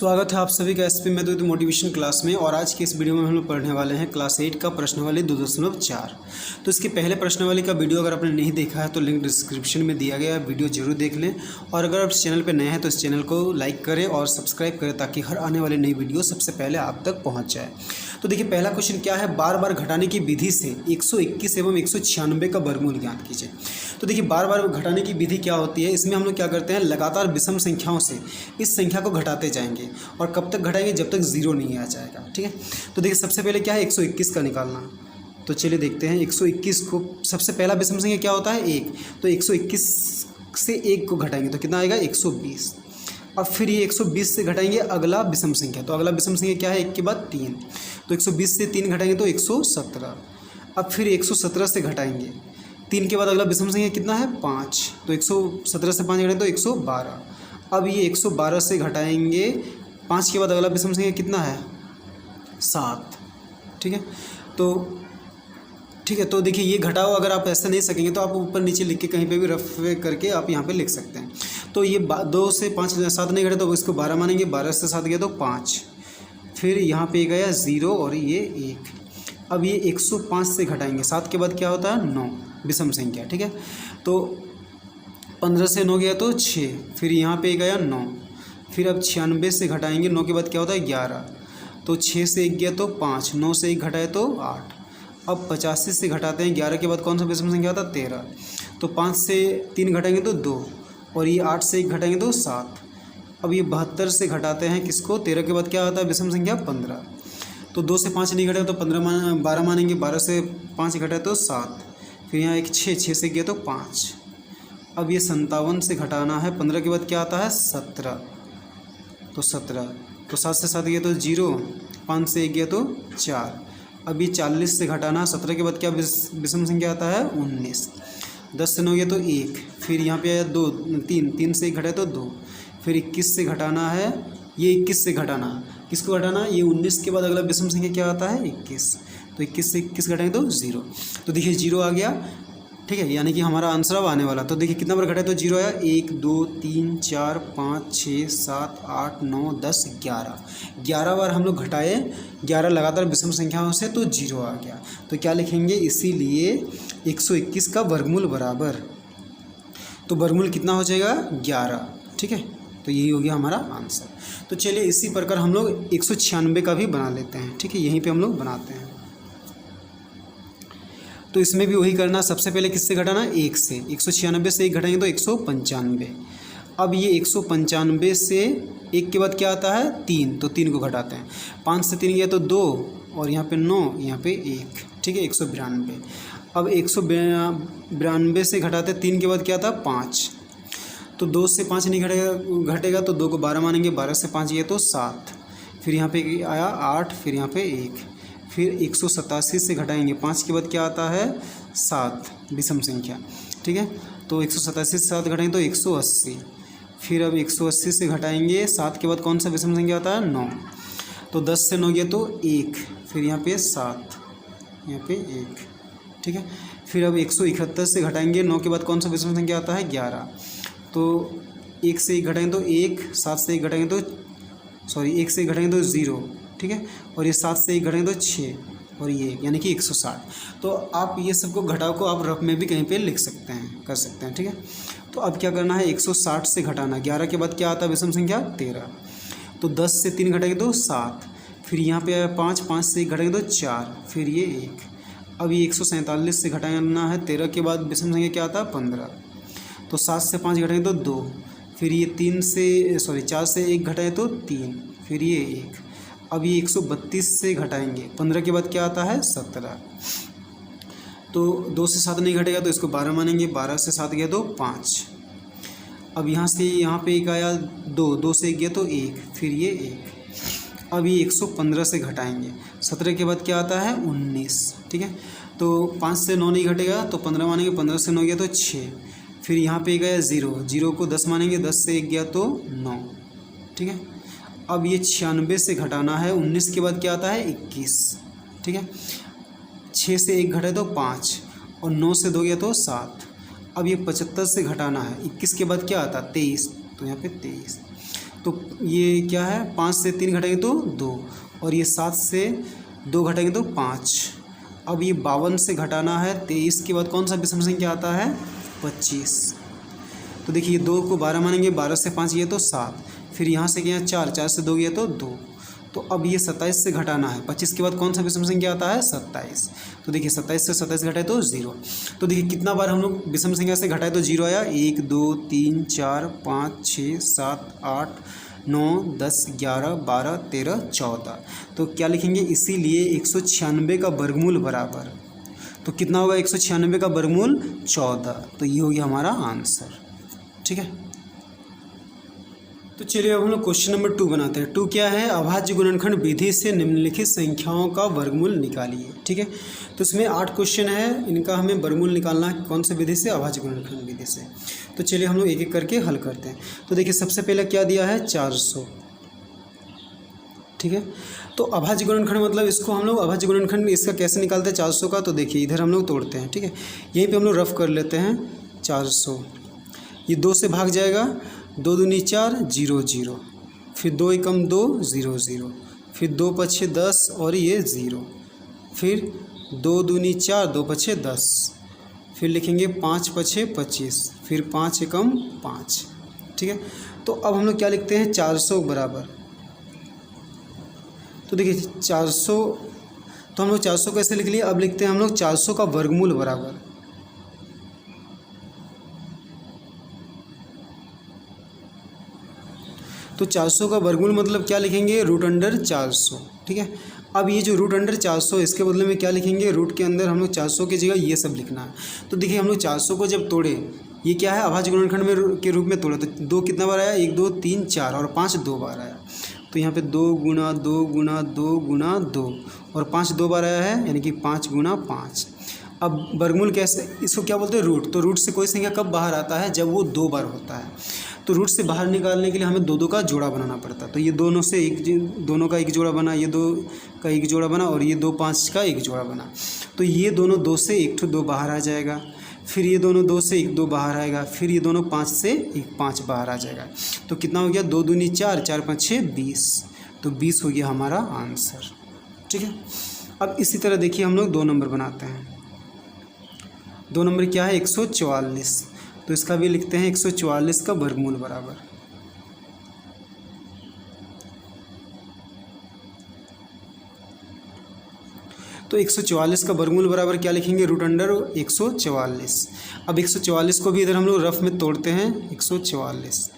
स्वागत है आप सभी का एसपी मैथमेटिक्स मोटिवेशन क्लास में। और आज के इस वीडियो में हम लोग पढ़ने वाले हैं क्लास 8 का प्रश्नावली 2.4। तो इसके पहले प्रश्नावली का वीडियो अगर आपने नहीं देखा है तो लिंक डिस्क्रिप्शन में दिया गया है, वीडियो जरूर देख लें। और अगर आप इस चैनल पर नए हैं तो इस चैनल को लाइक करें और सब्सक्राइब करें ताकि हर आने वाली नई वीडियो सबसे पहले आप तक पहुँच जाए। तो देखिए पहला क्वेश्चन क्या है, बार बार घटाने की विधि से 121 एवं 196 का वर्गमूल ज्ञात कीजिए। तो देखिए बार बार घटाने की विधि क्या होती है, इसमें हम लोग क्या करते हैं, लगातार विषम संख्याओं से इस संख्या को घटाते जाएंगे और कब तक घटाएंगे, जब तक जीरो नहीं आ जाएगा। ठीक है, तो देखिए सबसे पहले क्या है 121 का निकालना। तो चलिए देखते हैं 121 को, सबसे पहला विषम संख्या क्या होता है 1, तो 121 से 1 को घटाएंगे तो कितना आएगा 120। अब फिर ये 120 से घटाएंगे अगला विषम संख्या, तो अगला विषम संख्या क्या है 1 के बाद 3, तो 120 से 3 घटाएंगे तो 117। अब फिर 117 से घटाएंगे 3 के बाद अगला विषम संख्या कितना है 5, तो 117 से 5 घटाएंगे तो 112। अब ये 112 से घटाएंगे 5 के बाद अगला विषम संख्या कितना है 7। ठीक है, तो देखिए ये घटाओ अगर आप ऐसा नहीं सकेंगे तो आप ऊपर नीचे लिख के कहीं पे भी रफ करके आप यहाँ पे लिख सकते हैं। तो ये 2 से 5 7 नहीं घटे तो इसको 12 मानेंगे, 12 से 7 गया तो 5, फिर यहाँ पे गया 0 और ये 1। अब ये 105 से घटाएंगे 7 के बाद क्या होता है 9 विषम संख्या। ठीक है, तो 15 से 9 गया तो 6, फिर यहाँ पे गया 9, फिर अब 96 से घटाएंगे 9 के बाद क्या होता है 11, तो 6 से 1 गया तो 5, 9 से 1 घटाए तो 8। अब 85 से घटाते हैं 11 के बाद कौन सा विषम संख्या आता है 13, तो 5 से 3 घटाएंगे तो 2, और ये 8 से 1 घटाएंगे तो 7। अब ये 72 से घटाते हैं किसको, 13 के बाद क्या आता है विषम संख्या 15, तो 2 से 5 नहीं घटाए तो 12 मानेंगे, 12 से 5 घटाए तो 7, फिर यहाँ एक 6 से गया तो 5। अब ये 57 से घटाना है 15 के बाद क्या आता है 17, तो 17, तो 7 से 7 गया तो 0, 5 से 1 गया तो 4। अब ये 40 से घटाना 17 के बाद क्या विषम संख्या आता है 19, 10 से 9 गया तो 1, फिर यहाँ पे आया 2 3 से 1 घटाए तो 2, फिर 21 से घटाना है, ये 21 से घटाना किसको घटाना, ये 19 के बाद अगला विषम संख्या क्या आता है 21, तो 21 से 21 घटाएंगे तो 0, तो देखिए 0 आ गया। ठीक है, यानी कि हमारा आंसर अब आने वाला। तो देखिए कितना बार घटाए तो 0 आया, 1 2 3 4 5 6 7 8 9 10 11 बार हम लोग घटाए, 11 लगातार विषम संख्याओं से, तो 0 आ गया। तो क्या लिखेंगे, इसीलिए 121 का वर्गमूल बराबर, तो वर्गमूल कितना हो जाएगा 11। ठीक है, तो यही हो गया हमारा आंसर। तो चलिए इसी प्रकार हम लोग 196 का भी बना लेते हैं। ठीक है, यहीं पे हम लोग बनाते हैं। तो इसमें भी वही करना, सबसे पहले किससे घटाना 1 से, 196 से 1 घटाएंगे तो 195। अब ये 195 से 1 के बाद क्या आता है 3, तो 3 को घटाते हैं, 5 से 3 गया तो 2, और यहाँ पे 9, यहाँ पे 1। ठीक है, 192। अब 192 से घटाते 3 के बाद क्या आता 5, तो 2 से 5 नहीं घटेगा तो 2 को 12 मानेंगे, 12 से 5 गया तो 7, फिर यहाँ पे आया 8, फिर यहाँ पे 1, फिर 187 से घटाएंगे 5 के बाद क्या आता है 7 विषम संख्या। ठीक है, तो 187 से 7 घटाएंगे तो 180, फिर अब 180 से घटाएंगे 7 के बाद कौन सा विषम संख्या आता है 9, तो 10 से 9 गया तो 1, फिर यहाँ पे 7, यहाँ पे 1। ठीक है, फिर अब 171 से घटाएंगे 9 के बाद कौन सा विषम संख्या आता है 11, तो 1 से 1 घटाएंगे तो 1, 7 से 1 घटाएंगे तो 1 से 1 घटाएंगे तो 0। ठीक है, और ये 7 से 1 घटाएंगे तो 6, और ये यानी कि 160। तो आप ये सबको घटाव को आप रफ में भी कहीं पे लिख सकते हैं, कर सकते हैं। ठीक है, तो अब क्या करना है 160 से घटाना, 11 के बाद क्या आता है विषम संख्या 13, तो 10 से 3 घटाएंगे तो 7, फिर यहाँ पे 5, 5 से 1 घटाएंगे तो 4, फिर ये 1। अब ये 147 से घटाना है 13 के बाद विषम संख्या क्या आता है 15, तो 7 से 5 घटाएंगे तो 2, फिर ये 4 से 1 घटाए तो 3, फिर ये 1। अब ये 132 से घटाएंगे 15 के बाद क्या आता है 17, तो 2 से 7 नहीं घटेगा तो इसको 12 मानेंगे, 12 से 7 गया तो 5। अब यहाँ से यहाँ पे 1 आया 2 से 1 गया तो 1, फिर ये 1। अब ये 115 से घटाएंगे 17 के बाद क्या आता है 19। ठीक है, तो 5 से 9 नहीं घटेगा तो 15 मानेंगे, 15 से 9 गया तो 6, फिर यहाँ पे गया 0 को 10 मानेंगे, 10 से 1 गया तो 9। ठीक है, अब ये 96 से घटाना है 19 के बाद क्या आता है 21। ठीक है, 6 से 1 घटे तो 5, और 9 से 2 गया तो 7। अब ये 75 से घटाना है 21 के बाद क्या आता है 23, तो यहाँ पे 23। तो ये क्या है, 5 से 3 घटाएंगे तो 2, और ये 7 से 2 घटाएंगे तो 5। अब ये 52 से घटाना है 23 के बाद कौन सा विषम संख्या आता है, 25। तो देखिए 2 को 12 मानेंगे, 12 से 5 गया तो 7, फिर यहाँ से गया 4, 4 से 2 गया तो 2। तो अब ये 27 से घटाना है, 25 के बाद कौन सा विषम संख्या आता है, 27। तो देखिए 27 से 27 घटाए तो 0। तो देखिए कितना बार हम लोग विषम संख्या से घटाए तो 0 आया, 1 2 3 4 5 6 7 8 9 10 11 12 13 14। तो क्या लिखेंगे, इसीलिए 196 का वर्गमूल बराबर, तो कितना होगा 196 का वर्गमूल 14। तो ये हो गया हमारा आंसर। ठीक है, तो चलिए अब हम लोग क्वेश्चन नंबर 2 बनाते हैं। 2 क्या है, अभाज्य गुणनखंड विधि से निम्नलिखित संख्याओं का वर्गमूल निकालिए। ठीक है, तो इसमें 8 क्वेश्चन है, इनका हमें वर्गमूल निकालना है कौन से विधि से, अभाज्य गुणनखंड विधि से। तो चलिए हम लोग एक एक करके हल करते हैं। तो देखिए सबसे पहले क्या दिया है, 400। ठीक है, तो अभाज्य गुणनखंड मतलब इसको हम लोग अभाज्य गुणनखंड इसका कैसे निकालते हैं 400 का, तो देखिए इधर हम लोग तोड़ते हैं। ठीक है, यहीं पे हम लोग रफ कर लेते हैं 400, ये 2 से भाग जाएगा, 2 दूनी 4 0 0, फिर 2 एकम 2 0 0, फिर 2 पछे 10 और ये 0, फिर 2 दूनी 4 2 पछे 10, फिर लिखेंगे 5 पछे 25, फिर 5 एकम 5। ठीक है, तो अब हम लोग क्या लिखते हैं, 400 बराबर, तो देखिए 400, तो हम लोग 400 कैसे लिख लिए, अब लिखते हैं हम लोग 400 का वर्गमूल बराबर, तो 400 का वर्गमूल मतलब क्या लिखेंगे, √400। ठीक है, अब ये जो √400 इसके बदले में क्या लिखेंगे, रूट के अंदर हम लोग 400 की जगह ये सब लिखना है। तो देखिए हम लोग 400 को जब तोड़े, ये क्या है, अभाज्य गुणनखंड में के रूप में तोड़े, तो 2 कितना बार आया, 1 2 3 4 और 5 2 बार आया। तो यहाँ पे 2 गुना 2 गुना 2 गुना 2 और 5 2 बार आया है, यानी कि 5 गुना 5। अब वर्गमूल कैसे, इसको क्या बोलते हैं, रूट। तो रूट से कोई संख्या कब बाहर आता है, जब वो 2 बार होता है। तो रूट से बाहर निकालने के लिए हमें 2 2 का जोड़ा बनाना पड़ता है। तो ये दोनों से दोनों का एक जोड़ा बना, ये 2 का एक जोड़ा बना, और ये 2 5 का एक जोड़ा बना। तो ये दोनों 2 से 1 2 बाहर आ जाएगा, फिर ये दोनों 2 से 1 2 बाहर आएगा, फिर ये दोनों 5 से 1 5 बाहर आ जाएगा। तो कितना हो गया, 2 दूनी 4 4 5 6 20। तो 20 हो गया हमारा आंसर। ठीक है, अब इसी तरह देखिए हम लोग 2 नंबर बनाते हैं। 2 नंबर क्या है, 144। तो इसका भी लिखते हैं 144 का वर्गमूल बराबर, तो 144 का वर्गमूल बराबर क्या लिखेंगे, √144। अब 144 को भी इधर हम लोग रफ में तोड़ते हैं, 144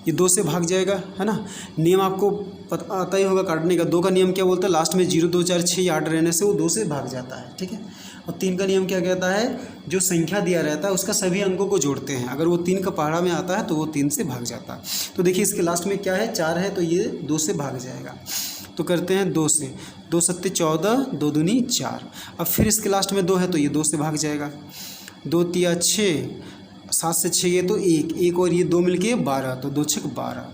ये 2 से भाग जाएगा, है ना। नियम आपको पता आता ही होगा काटने का। 2 का नियम क्या बोलता है, लास्ट में 0 2 4 6 8 रहने से वो 2 से भाग जाता है। ठीक है, और 3 का नियम क्या कहता है, जो संख्या दिया रहता है उसका सभी अंकों को जोड़ते हैं, अगर वो 3 का पहाड़ा में आता है तो वो 3 से भाग जाता है। तो देखिए इसके लास्ट में क्या है, 4 है, तो ये 2 से भाग जाएगा। तो करते हैं 2 से, 2 सत्ते 14, 2 दूनी 4। अब फिर इसके लास्ट में 2 है तो ये 2 से भाग जाएगा, 2 तिया 6, 7 से 6 ये तो 1 और ये 2 मिलके 12, तो 2 6 12।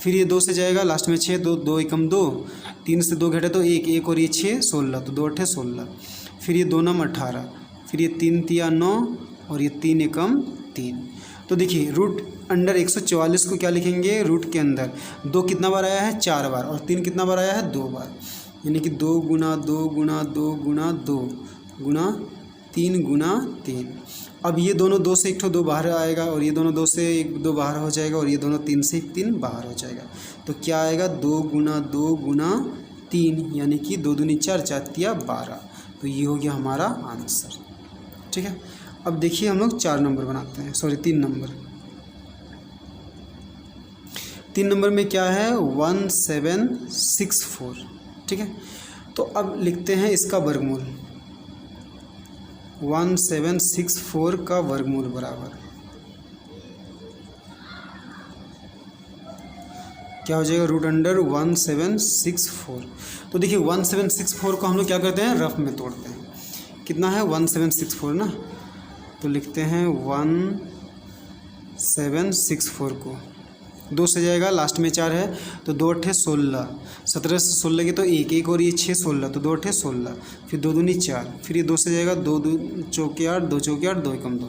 फिर ये 2 से जाएगा, लास्ट में 6, 2 2 एकम 2, 3 से 2 घटे तो 1 और ये 6 16, तो 2 8 16। फिर ये 2 9 18, फिर ये 3 तिया 9 और ये 3 एकम 3। तो देखिए √144 को क्या लिखेंगे, रूट के अंदर 2 कितना बार आया है, 4 बार, और 3 कितना बार आया है, 2 बार, यानी कि 2 गुना 2 गुना 2 गुना 2 गुना 3 गुना 3। अब ये दोनों 2 से 1 2 बाहर आएगा, और ये दोनों 2 से 1 2 बाहर हो जाएगा, और ये दोनों 3 से 3 बाहर हो जाएगा। तो क्या आएगा, 2 गुना 2 गुना 3, यानी कि 2 दूनी 4 4 तिया 12। तो ये हो गया हमारा आंसर। ठीक है, अब देखिए हम लोग 4 नंबर बनाते हैं, सॉरी 3 नंबर। 3 नंबर में क्या है, 1764। ठीक है, तो अब लिखते हैं इसका वर्गमूल, 1764 का वर्गमूल बराबर क्या हो जाएगा, √174। तो देखिए 1764 को हम लोग क्या करते हैं, रफ में तोड़ते हैं। कितना है, 1764 ना, तो लिखते हैं 1764 को 2 से जाएगा, लास्ट में 4 है, तो 2 8 16, 17 से 16 के तो 1 और ये 6 16, तो 2 8 16, फिर 2 दूनी 4, फिर ये 2 से जाएगा, 2 2 चौके 8, 2 चौके 8, 2 एकम 2।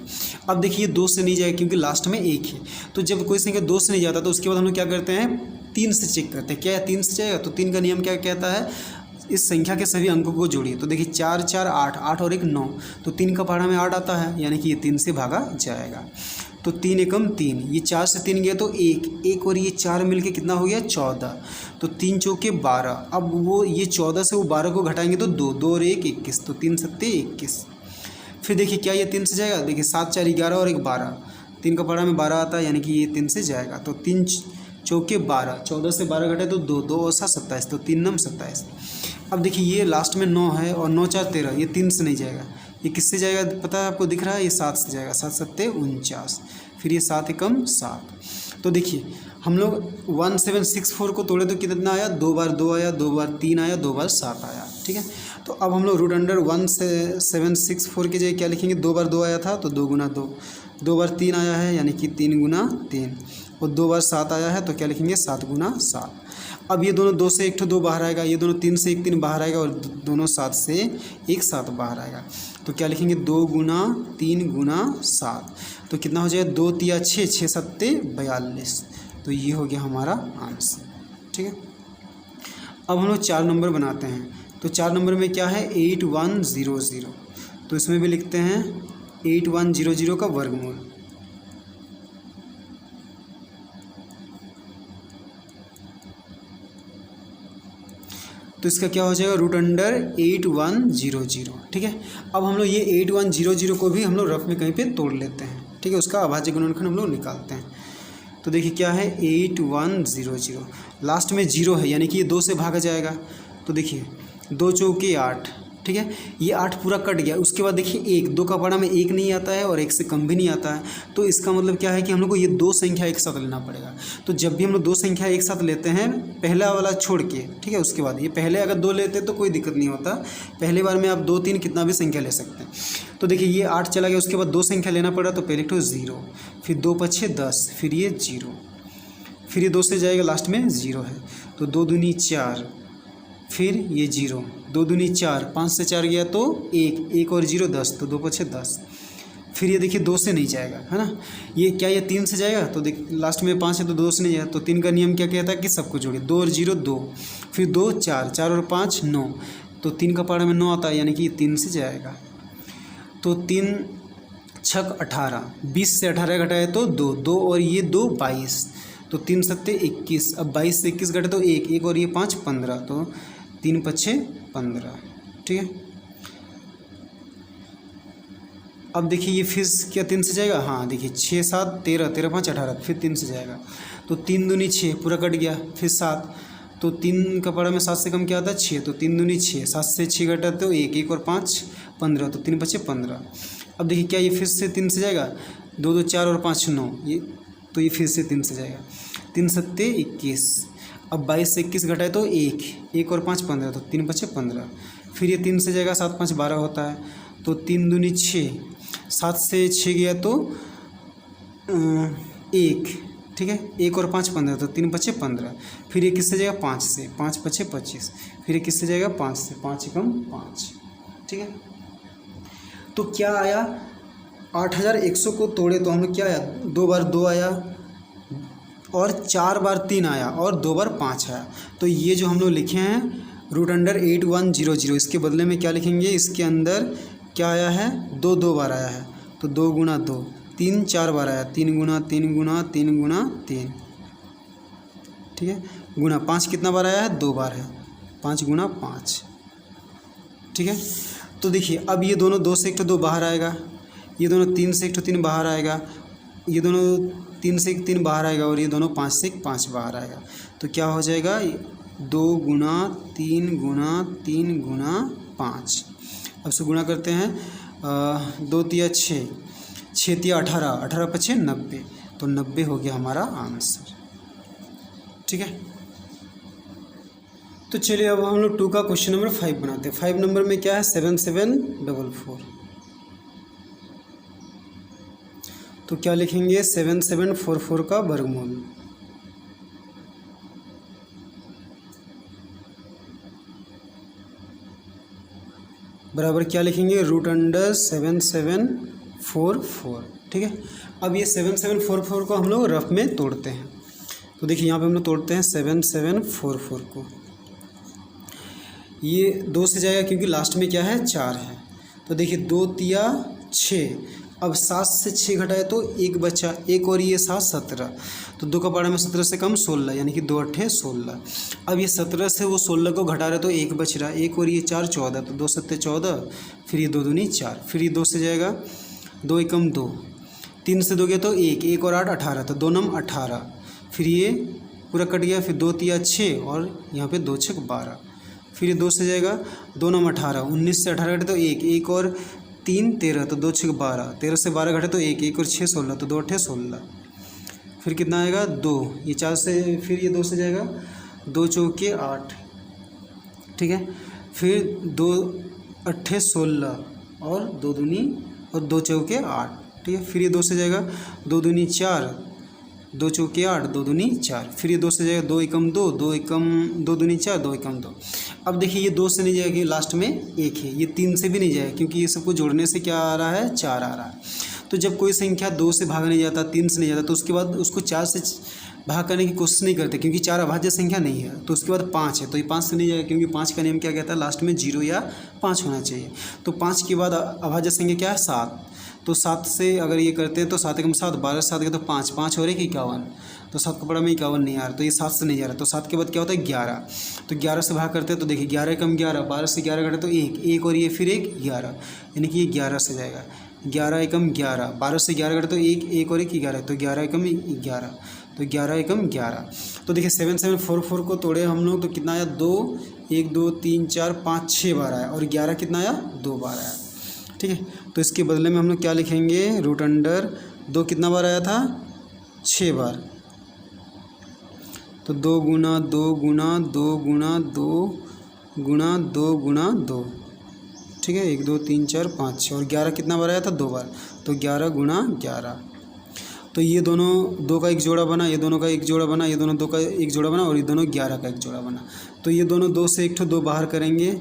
अब देखिए 2 से नहीं जाएगा क्योंकि लास्ट में 1 है, तो जब कोई संख्या 2 से नहीं जाता तो उसके बाद हम लोग क्या करते हैं, 3 से चेक करते हैं, क्या है 3 से जाएगा, तो 3 का नियम क्या कहता है, इस संख्या के सभी अंकों को जोड़िए। तो देखिए 4 4 8, 8 और 1 9, तो 3 का पहाड़ा में 8 आता है, यानी कि ये 3 से भागा जाएगा। तो 3 एकम 3, ये 4 से 3 गया तो 1 और ये 4 मिलके कितना हो गया 14, तो 3 चौके 12। अब वो ये 14 से वो 12 को घटाएंगे तो 2 2 और 1 21, तो 3 सत्ते 21। फिर देखिए क्या ये 3 से जाएगा, देखिए 7 4 11 और 1 12, 3 का पहाड़ा में 12 आता है, यानी कि ये 3 से जाएगा। तो 3 चौके 12, 14 से 12 घटे तो 2 2 और 7 27, तो 3 9 27। अब देखिए ये लास्ट में 9 है और 9 4 13, ये 3 से नहीं जाएगा, ये किससे जाएगा पता है आपको, दिख रहा है, ये 7 से जाएगा, 7 सत्ते 49, फिर ये 7 एकम 7। तो देखिए हम लोग 1764 को तोड़े तो कितना आया, 2 बार 2 आया, 2 बार 3 आया, 2 बार 7 आया, ठीक है। तो अब हम लोग रूट अंडर 1764 की जगह क्या लिखेंगे, 2 बार 2 आया था तो 2 गुना 2, 2 बार 3 आया है यानी कि 3 गुना 3, और 2 बार 7 आया है तो क्या लिखेंगे 7 गुना 7। अब ये दोनों 2 से 1 2 बाहर आएगा, ये दोनों 3 से 1 3 बाहर आएगा, और दोनों 7 से 1 7 बाहर आएगा, तो क्या लिखेंगे 2 गुना 3 गुना 7, तो कितना हो जाएगा 2 3 6 6 सत्ते 42, तो ये हो गया हमारा आंसर, ठीक है। अब हम लोग 4 नंबर बनाते हैं, तो 4 नंबर में क्या है 8100, तो इसमें भी लिखते हैं 8100 का वर्गमूल। तो इसका क्या हो जाएगा रूट अंडर 8100, ठीक है। अब हम लोग ये 8100 को भी हम लोग रफ में कहीं पे तोड़ लेते हैं, ठीक है, उसका अभाज्य गुणनखंड हम लोग निकालते हैं। तो देखिए क्या है 8100, लास्ट में 0 है यानी कि ये 2 से भागा जाएगा, तो देखिए 2 चौके 8, ठीक है, ये 8 पूरा कट गया। उसके बाद देखिए 1, 2 का पहाड़ा में 1 नहीं आता है और 1 से कम भी नहीं आता है, तो इसका मतलब क्या है कि हम लोग को ये 2 संख्या एक साथ लेना पड़ेगा। तो जब भी हम लोग 2 संख्या एक साथ लेते हैं, पहला वाला छोड़ के, ठीक है, उसके बाद ये पहले अगर 2 लेते तो कोई दिक्कत नहीं होता, पहले बार में आप 2 3 कितना भी संख्या ले सकते हैं। तो देखिए ये 8 चला गया, उसके बाद 2 संख्या लेना पड़ा, तो पहले तो 0, फिर 2 5 10, फिर ये 0, फिर ये 2 से जाएगा, लास्ट में 0 है, तो 2 दूनी 4, फिर ये 0, 2 दूनी 4, 5 से 4 गया तो 1 और 0 10, तो 2 5 10, फिर ये देखिए 2 से नहीं जाएगा, है ना, ये क्या ये 3 से जाएगा, तो देख लास्ट में 5 है तो 2 से नहीं जाएगा, तो 3 का नियम क्या कहता है कि सबको जोड़िए, 2 और 0 2, फिर 2 4, 4 और 5 9, तो 3 का पहाड़ा में 9 आता है, यानी कि ये 3 से जाएगा। तो 3 छक 18, 20 से 18 घटाए तो 2 2 और ये 2 22, तो 3 सत्ते 21, अब 22 से 21 घटे तो 1 और ये 5 15, तो 3 5 15, ठीक है। अब देखिए ये फिर क्या 3 से जाएगा, हाँ देखिए 6 7 13, 13 5 18, फिर 3 से जाएगा, तो 3 दूनी 6 पूरा कट गया, फिर 7, तो 3 का पहाड़ा में 7 से कम क्या आता है 6, तो 3 दूनी 6, 7 से 6 घटा तो 1 और 5 15, तो 3 5 15। अब देखिए क्या ये फिर से 3 से जाएगा, 2 2 4 और 5 9, ये तो ये फिर से 3 से जाएगा, 3 सत्ते 21, अब 22 से 21 घटाए तो 1 और 5 15, तो 3 5 15, फिर ये 3 से जाएगा, 7 5 12 होता है, तो 3 दूनी 6, 7 से 6 गया तो 1, ठीक है, 1 और 5 15, तो 3 5 15, फिर ये किससे जाएगा 5 से, 5 5 25, फिर ये किससे जाएगा 5 से, 5 एकम 5, ठीक है। तो क्या आया 8100 को तोड़े तो हम लोग क्या आया, 2 बार 2 आया और 4 बार 3 आया और 2 बार 5 आया, तो ये जो हम लोग लिखे हैं रूट अंडर 8100, इसके बदले में क्या लिखेंगे, इसके अंदर क्या आया है 2 2 बार आया है, तो 2 गुना 2, 3 4 बार आया, 3 गुना 3 गुना 3 गुना 3, ठीक है, गुना 5 कितना बार आया है 2 बार है, 5 गुना 5, ठीक है। तो देखिए अब ये दोनों 2 से 1 2 बाहर आएगा, ये दोनों 3 से 1 3 बाहर आएगा, ये दोनों 3 से 1 3 बाहर आएगा, और ये दोनों 5 से 1 5 बाहर आएगा, तो क्या हो जाएगा 2 गुना 3 गुना 3 गुना 5। अब से गुणा करते हैं, 2 तिया 6, 6 तिया 18, 18 5 90, तो 90 हो गया हमारा आंसर, ठीक है। तो चलिए अब हम लोग 2 का क्वेश्चन नंबर 5 बनाते हैं। 5 नंबर में क्या है 7744, तो क्या लिखेंगे 7744 का वर्गमूल, बराबर क्या लिखेंगे रूट अंडर 7744, ठीक है। अब ये 7744 को हम लोग रफ में तोड़ते हैं, तो देखिए यहाँ पे हम लोग तोड़ते हैं 7744 को। ये 2 से जाएगा क्योंकि लास्ट में क्या है 4 है। तो देखिए 2 तिया 6, अब 7 से 6 घटाए तो 1 बचा, 1 और ये 7 17, तो 2 का पारा में 17 से कम 16, यानी कि 2 अट्ठे 16। अब ये 17 से वो 16 को घटा रहे तो 1 बच रहा, 1 और ये 4 14, तो 2 सत्ते 14, फिर ये 2 दूनी 4, फिर ये 2 से जाएगा 2 एकम 2, 3 से 2 गया तो 1, 1 और 8 18, तो 2 नम 18, फिर ये पूरा कट गया, फिर 2 तिया 6 और यहाँ पे 2 छक 12, फिर ये 2 से जाएगा 2 नम 18, 19 से 18 घटे तो 1, 1 और 3 13, तो 2 छक 12, 13 से 12 घटे तो 1, 1 और 6 16, तो 2 अट्ठे 16, फिर कितना आएगा 2, ये 4 से, फिर ये 2 से जाएगा 2 चौके 8, ठीक है, फिर 2 अट्ठे 16 और 2 दूनी और 2 चौके 8, ठीक है, फिर ये 2 से जाएगा 2 दूनी 4, 2 चौके 8, 2 दूनी 4, फिर ये 2 से जाएगा 2 एकम 2, 2 एकम 2 दूनी 4, 2 एकम 2। अब देखिए ये 2 से नहीं जाएगा, लास्ट में 1 है, ये 3 से भी नहीं जाएगा क्योंकि ये सबको जोड़ने से क्या आ रहा है 4 आ रहा है। तो जब कोई संख्या 2 से भागा नहीं जाता, 3 से नहीं जाता, तो उसके बाद उसको 4 से भाग करने की कोशिश नहीं करते क्योंकि 4 अभाज्य संख्या नहीं है। तो उसके बाद 5 है, तो ये 5 से नहीं जाएगा क्योंकि 5 का नियम क्या कहता है, लास्ट में 0 या 5 होना चाहिए। तो 5 के बाद अभाज्य संख्या क्या है 7, तो 7 से अगर ये करते हैं तो 7 एकम 7, 12 से 7 गया तो 5, 5 और 1 51, तो 7 का पड़ा में 51 नहीं आ रहा, तो ये 7 से नहीं जा रहा, तो 7 के बाद क्या होता है 11, तो 11 से भाग करते हैं तो देखिए 11 एकम 11, 12 से 11 घटे तो 1, 1 और ये फिर 1 11, यानी कि ये 11 से जाएगा, 11 एकम 11, 12 से 11 घटे तो 1, 1 और 1 11, तो 11 एकम 11, तो 11 एकम 11। तो देखिए 7744 को तोड़े हम लोग तो कितना आया 2, 1 2 3 4 5 6 बार आया, और 11 कितना आया 2 बार आया, ठीक है। तो इसके बदले में हम लोग क्या लिखेंगे, रूट अंडर 2 कितना बार आया था 6 बार, तो 2 गुना 2 गुना 2 गुना 2 गुना 2 गुना 2, ठीक है, 1 2 3 4 5 6, और 11 कितना बार आया था 2 बार, तो 11 गुना 11। तो ये दोनों 2 का एक जोड़ा बना, ये दोनों का एक जोड़ा बना, ये दोनों 2 का एक जोड़ा बना, और ये दोनों 11 का एक जोड़ा बना। तो ये दोनों 2 से 1 ठो 2 बाहर करेंगे,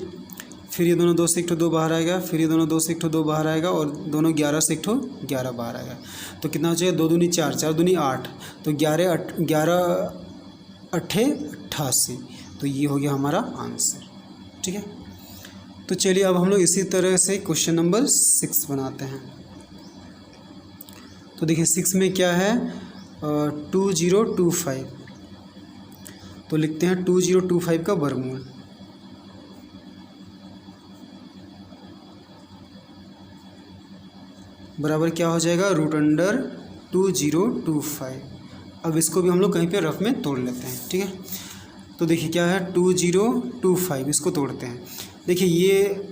फिर ये दोनों 2 से 1 ठो 2 बाहर आएगा, फिर ये दोनों 2 से 1 ठो 2 बाहर आएगा, और दोनों 11 से 1 ठो 11 बाहर आएगा। तो कितना हो जाएगा 2 दूनी 4, 4 दूनी 8, तो 11 अट्ठे 88, तो ये हो गया हमारा आंसर, ठीक है। तो चलिए अब हम लोग इसी तरह से क्वेश्चन नंबर 6 बनाते हैं। तो देखिए 6 में क्या है 2025, तो लिखते हैं 2025 का वर्गमूल, बराबर क्या हो जाएगा रूट अंडर 2025। अब इसको भी हम लोग कहीं पे रफ में तोड़ लेते हैं, ठीक है। तो देखिए क्या है 2025, इसको तोड़ते हैं। देखिए ये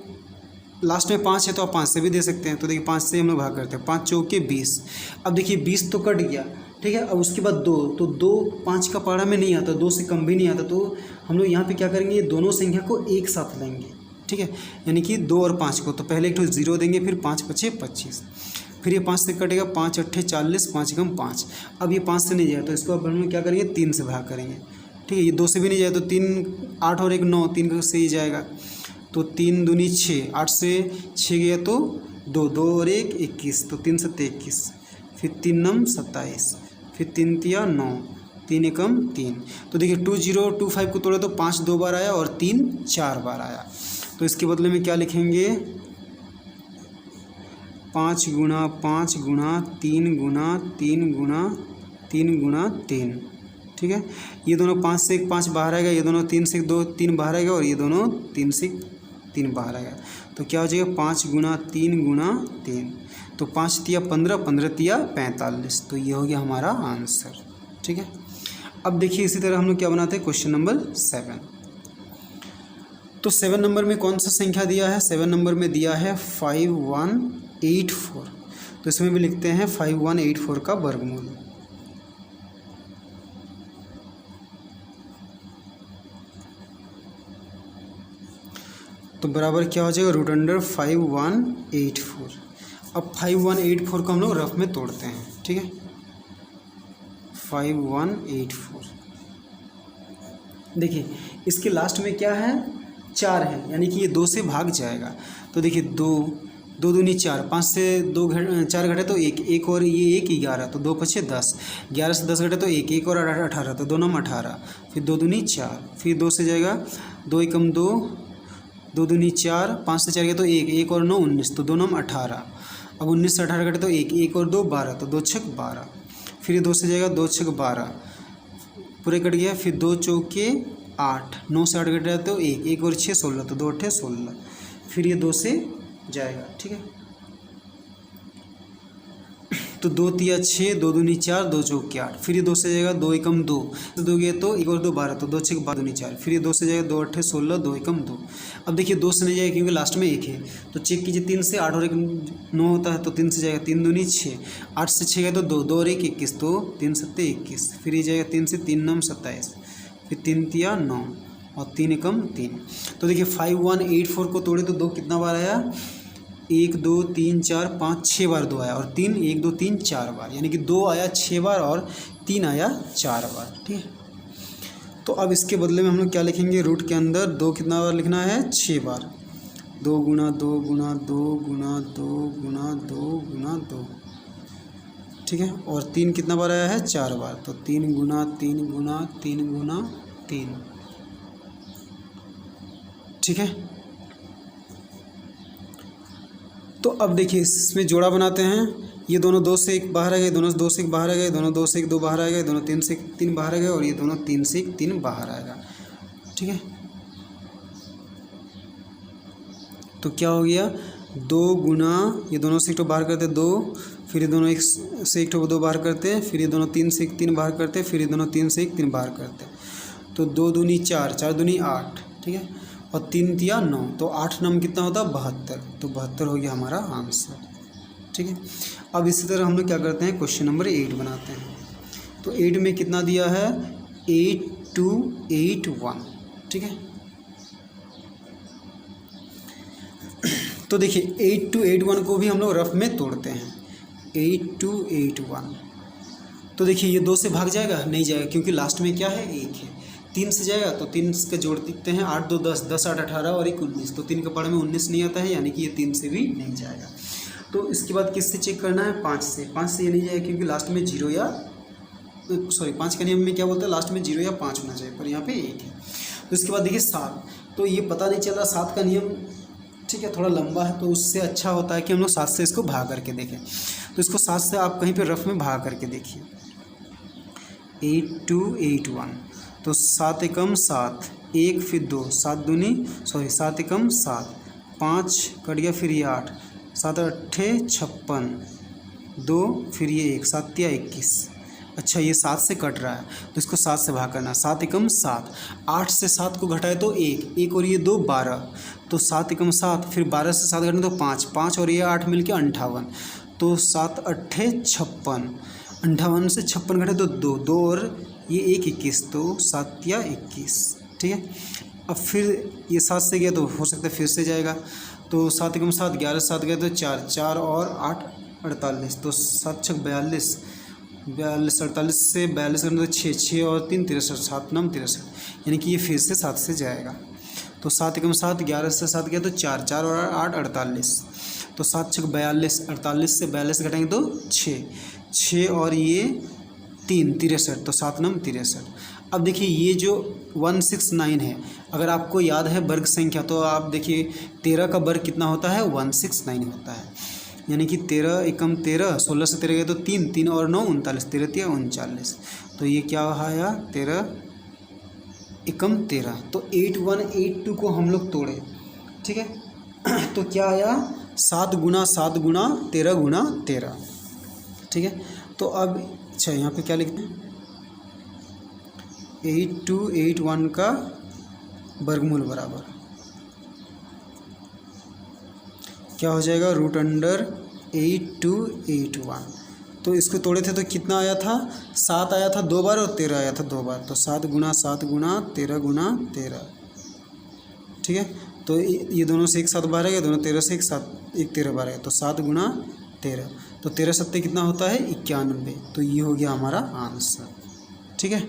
लास्ट में 5 है तो आप 5 से भी दे सकते हैं, तो देखिए 5 से हम लोग भाग करते हैं, 5 चौके 20। अब देखिए 20 तो कट गया, ठीक है। अब उसके बाद 2, तो 2 5 का पारा में नहीं आता, 2 से कम भी नहीं आता, तो हम लोग यहाँ पे क्या करेंगे, ये दोनों संख्या को एक साथ लेंगे, ठीक है, यानी कि 2 और 5 को, तो पहले एक ठो 0 देंगे, फिर 5 पचे 25, फिर ये 5 से कटेगा, 5 अट्ठे 40, 5 एकम 5। अब ये 5 से नहीं जाए तो इसको अब हम लोग क्या करेंगे 3 से भाग करेंगे, ठीक है। ये 2 से भी नहीं जाए तो 3 8 और 1 9, 3 से ही जाएगा, तो 3 दूनी 6, 8 से 6 गया तो 2, 2 और 1 21, तो 3 सत्ते 21, फिर 3 नम 27, फिर 3 तिया 9, 3 एकम 3। तो देखिए 2025 को तोड़े तो 5 2 बार आया और 3 4 बार आया, तो इसके बदले में क्या लिखेंगे 5 गुना 5 गुना 3 गुना 3 गुना 3 गुना 3, ठीक है। ये दोनों 5 से 1 5 बाहर आएगा, ये दोनों 3 से 2 3 बाहर आएगा, और ये दोनों 3 से 3 बाहर आएगा, तो क्या हो जाएगा 5 गुना 3 गुना 3, तो 5 तिया 15, 15 तिया 45, तो ये हो गया हमारा आंसर, ठीक है। अब देखिए इसी तरह हम लोग क्या बनाते हैं क्वेश्चन नंबर 7। तो 7 नंबर में कौन सा संख्या दिया है, 7 नंबर में दिया है 5184, तो इसमें भी लिखते हैं 5184 का वर्गमूल। तो बराबर क्या हो जाएगा रूट अंडर 5184। अब 5184 को हम लोग रफ में तोड़ते हैं, ठीक है। 5184, देखिए इसके लास्ट में क्या है 4 है, यानी कि ये 2 से भाग जाएगा, तो देखिए 2 दो दूनी चार, 5 से 4 घटे तो एक और ये 1 11, तो 2 पछे 10, 11 से 10 घटे तो एक और 18, तो 2 9 18, फिर 2 दूनी 4, फिर 2 से जाएगा 2 एकम 2, 2 दूनी 4, 5 से 4 गया तो एक और 9 19, तो 2 9 18, अब 19 से 18 घटे तो एक और 2 12, तो 2 6 12, फिर 2 से जाएगा 2 6 12 पूरे कट गया, फिर 2 चौके 8, 9 से 8 घट रहा तो एक और 6 16, तो 2 8 16, फिर ये 2 से जाएगा। ठीक है, तो 2 तिया 6, 2 दूनी 4, 2 चौके 8, फिर ये 2 से जाएगा 2 एकम 2, 2 गया तो एक और 2 12, तो 2 6 12 दूनी 4, फिर ये 2 से जाएगा 2 8 16, 2 एकम 2। अब देखिए 2 से नहीं जाएगा क्योंकि लास्ट में 1 है, तो चेक कीजिए 3 से 8 और 1 9 होता है, तो 3 से जाएगा 3 दूनी 6, 8 से 6 गया तो 2 2 और 1 21, तो 3 7 21, फिर ये जाएगा 3 से 3 9 27, फिर 3 तिया 9 और 3 एकम 3। तो देखिए 5 1 8 4 को तोड़े तो 2 कितना बार आया, 1 2 3 4 5 6 बार 2 आया, और 3 1 2 3 4 बार, यानी कि 2 आया 6 बार और 3 आया 4 बार। ठीक है, तो अब इसके बदले में हम लोग क्या लिखेंगे, रूट के अंदर 2 कितना बार लिखना है, 6 बार, 2 गुना 2 गुना 2 गुना 2 गुना 2 गुना 2। ठीक है, और 3 कितना बार आया है, 4 बार, तो 3 गुना 3 गुना 3 गुना 3। ठीक है, तो अब देखिए इसमें जोड़ा बनाते हैं, ये दोनों 2 से 1 बाहर आ गए, दोनों 2 से 1 बाहर आ गए, दोनों 2 से 1 2 बाहर आ गए, दोनों 3 से 1 3 बाहर आ गए, और ये दोनों 3 से 1 3 बाहर आएगा। ठीक है, तो क्या हो गया, 2 गुना, ये दोनों से 1 बाहर करते 2, फिर ये दोनों 1 से 1 2 बाहर करते, फिर ये दोनों 3 से 1 3 बाहर करते, फिर ये दोनों 3 से 1 3 बाहर करते, तो 2 दूनी 4, 4 दूनी 8। ठीक है, और 3 तिया 9, तो 8 9 कितना होता है, 72, तो 72 हो गया हमारा आंसर। ठीक है, अब इसी तरह हम लोग क्या करते हैं, क्वेश्चन नंबर 8 बनाते हैं। तो 8 में कितना दिया है, 8 2 8 1। ठीक है, तो देखिए 8 2 8 1 को भी हम लोग रफ में तोड़ते हैं, 8 2 8 1। तो देखिए ये 2 से भाग जाएगा, नहीं जाएगा क्योंकि लास्ट में क्या है, 1 है। 3 से जाएगा तो 3 के जोड़ दिखते हैं, 8 2 10, 10 8 18 और 1 19, तो 3 के पढ़े में 19 नहीं आता है, यानी कि ये 3 से भी नहीं जाएगा। तो इसके बाद किससे चेक करना है, 5 से। 5 से ये नहीं जाएगा क्योंकि लास्ट में 0 या 5 का नियम में क्या बोलता है, लास्ट में 0 या 5 होना चाहिए, पर यहाँ पे 1 है। तो इसके बाद देखिए 7, तो ये पता नहीं चल रहा 7 का नियम, ठीक है, थोड़ा लंबा है, तो उससे अच्छा होता है कि हम लोग 7 से इसको भाग करके देखें। तो इसको 7 से आप कहीं पर रफ में भाग करके देखिए, 8 2 8 1, तो 7 एकम 7, 1 फिर 2, 7 एकम 7, 5 कट गया, फिर ये 8, 7 8 56, 2 फिर ये 1, 7 तिया 21। अच्छा ये 7 से कट रहा है तो इसको 7 से भाग करना, 7 एकम 7, 8 से 7 को घटाए तो 1 और ये 2 12, तो 7 एकम 7, फिर 12 से 7 घटाए तो 5 और ये 8 मिलके 58, तो 7 8 56, 58 से 56 घटे तो 2 और ये 1 21, तो 7 या 21। ठीक है, अब फिर ये 7 से गया तो हो सकता है फिर से जाएगा, तो 7 एकम 7, 11 से 7 गया तो 4 और 8 48, तो 7 6 42, 48 से 42 करने तो 6 और 3 63, 7 9 63, यानी कि ये फिर से 7 से जाएगा। तो 7 एकम 7, 11 से 7 गया तो 4 और 8 48, तो 7 6 42, 48 से 42 घटाएंगे तो 6 और ये 3 63, तो 7 9 63। अब देखिए ये जो 169 है, अगर आपको याद है वर्ग संख्या, तो आप देखिए 13 का वर्ग कितना होता है, 169 होता है, यानी कि 13 एकम 13, 16 से 13 गए तो 3 और 9 39, 13 तिया 39, तो ये क्या आया, 13 एकम 13। तो 8 1 8 2 को हम लोग तोड़े, ठीक है, तो क्या आया, 7 गुना 7 गुना 13 गुना 13। ठीक है, तो अब अच्छा यहाँ पे क्या लिखते हैं, 8 2 8 1 का वर्गमूल बराबर क्या हो जाएगा, √8 2 8 1। तो इसको तोड़े थे तो कितना आया था, 7 आया था 2 बार और 13 आया था 2 बार, तो 7 गुना 7 गुना 13 गुना 13। ठीक है, तो ये दोनों से एक साथ बाहर आ गया, दोनों 13 से एक 13 बाहर आ गया, तो 7 गुना 13, तो 13 सत्ते कितना होता है, 91, तो ये हो गया हमारा आंसर। ठीक है।